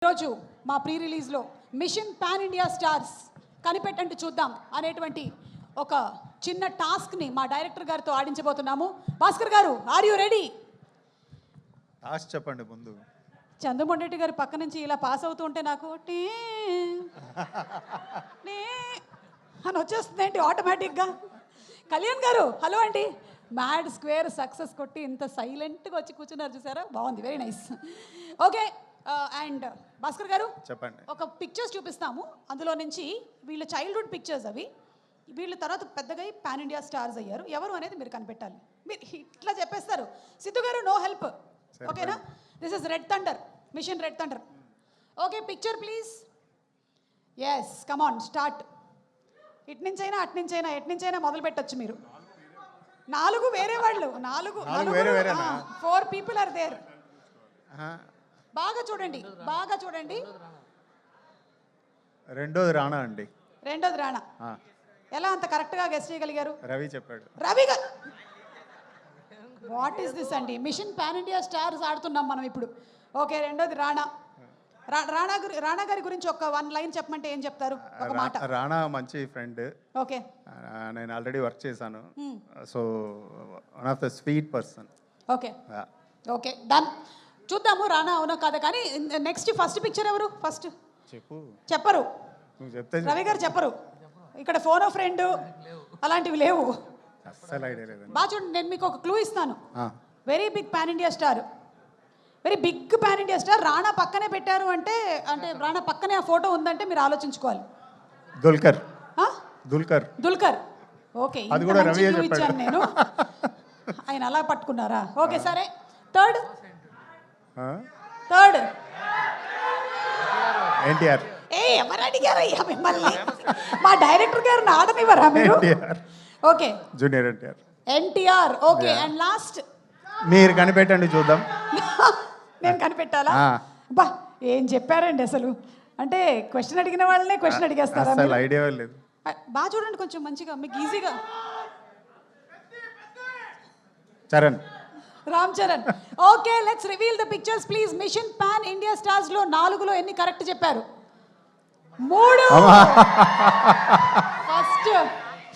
ఈరోజు మా ప్రీ రిలీజ్లో మిషన్ పాన్ ఇండియా స్టార్స్ కనిపెట్టండి చూద్దాం అనేటువంటి ఒక చిన్న టాస్క్ని మా డైరెక్టర్ గారితో ఆడించబోతున్నాము. భాస్కర్ గారు, ఆర్ యూ రెడీ? టాస్క్ చెప్పండి ముందు. చంద్రమోహన్ గారు పక్క నుంచి ఇలా పాస్ అవుతూ ఉంటే నాకు టీ అని వచ్చేస్తుంది ఏంటి ఆటోమేటిక్గా. కళ్యాణ్ గారు, హలో అండి. మ్యాడ్ స్క్వేర్ సక్సెస్ కొట్టి ఇంత సైలెంట్గా వచ్చి కూర్చున్నారు, చూసారా? బాగుంది, very nice. Okay, and Bhaskar గారు చెప్పండి. ఒక పిక్చర్స్ చూపిస్తాము, అందులో నుంచి వీళ్ళ చైల్డ్హుడ్ పిక్చర్స్ అవి. వీళ్ళ తర్వాత పెద్దగా పాన్ ఇండియా స్టార్స్ అయ్యారు. ఎవరు అనేది మీరు కనిపెట్టాలి. మీరు ఇట్లా చెప్పేస్తారు. సిద్ధు గారు, నో హెల్ప్, ఓకేనా? This is Red Thunder, mission Red Thunder. Okay, picture please. Yes, come on, start. ఇటు నుంచైనా అటు నుంచైనా ఎటు నుంచైనా మొదలు పెట్టచ్చు మీరు. నాలుగు వేరే వాళ్ళు, నాలుగు 4 people ఆర్ దేర్. బాగా చూడండి, బాగా చూడండి. రెండోది రాణా అండి. రెండోది రాణా. ఎలా అంత కరెక్ట్గా గెస్ట్ చేయగలిగారు? రవి చెప్పాడు. రవి గారు, వాట్ ఈస్ దిస్ అండి? మిషన్ పాన్ ఇండియా స్టార్స్ ఆడుతున్నాం మనం ఇప్పుడు. ఓకే, రెండోది రాణా. రాణా గారి గురించి ఒక 1 లైన్ చెప్పమంటే ఏం చెప్తారు? ఒక మాట. రాణా మంచి ఫ్రెండ్. ఓకే, నేను ఆల్రెడీ వర్క్ చేశాను. So one of the sweet person. Okay okay, done. చూద్దాము రాణా అవునా కాదా. కానీ నెక్స్ట్ ఫస్ట్ పిక్చర్ ఎవరు? ఫస్ట్ చెప్పరు, నువ్వు చెప్తే. రవి గారు చెప్పరు. ఇక్కడ ఫోన్ ఆఫ్ ఫ్రెండ్ అలాంటివి లేవు. అస్సలు ఐడియా లేదు. బాగా చూడండి, నేను మీకు ఒక క్లూ ఇస్తాను. Very big pan India star, very big pan India star. Rana పక్కనే పెట్టారు అంటే రాణా పక్కనే ఆ ఫోటో ఉందంటే మీరు ఆలోచించుకోవాలి. దుల్కర్. దుల్కర్. ఓకే, అది కూడా రవి ఇచ్చాను నేను. ఆయన అలా పట్టుకున్నారా? ఓకే, సరే. థర్డ్ ఎన్టీఆర్. ఎవరు అడిగారయ్యా మిమ్మల్ని? మా డైరెక్టర్ గారు ఆడనివ్వరా మీరు? Okay, junior NTR. Okay, and last మీరు కనిపెట్టండి చూద్దాం. నేను కనిపెట్టాలా? బా, ఏం చెప్పారండి అసలు. అంటే క్వశ్చన్ అడిగిన వాళ్ళనే క్వశ్చన్ అడిగేస్తారా? అసలు ఐడియా లేదు. బాగా చూడండి కొంచెం మంచిగా, మీకు ఈజీగా. Charan. Ram Charan. Okay, let's reveal the pictures please. Mission pan India stars లో 4లో ఎన్ని కరెక్ట్ చెప్పారు? 3.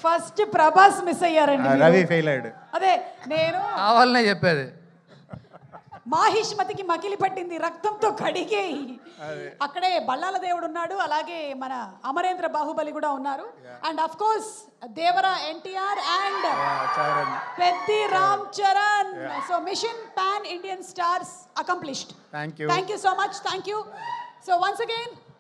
ఫస్ట్ ప్రభాస్ మిస్ అయ్యారండి. రవి ఫెయిల్ అయ్యాడు. అదే నేను కావాలనే చెప్పేది. మాహిష్మతికి మకిలి పట్టింది రక్తంతో కడిగే. అక్కడే బల్లాల దేవుడు ఉన్నాడు, అలాగే మన అమరేంద్ర బాహుబలి కూడా ఉన్నారు. And of course Devara NTR and Peddi Ram Charan. So mission pan Indian stars accomplished. Thank you so much. Thank you. So once again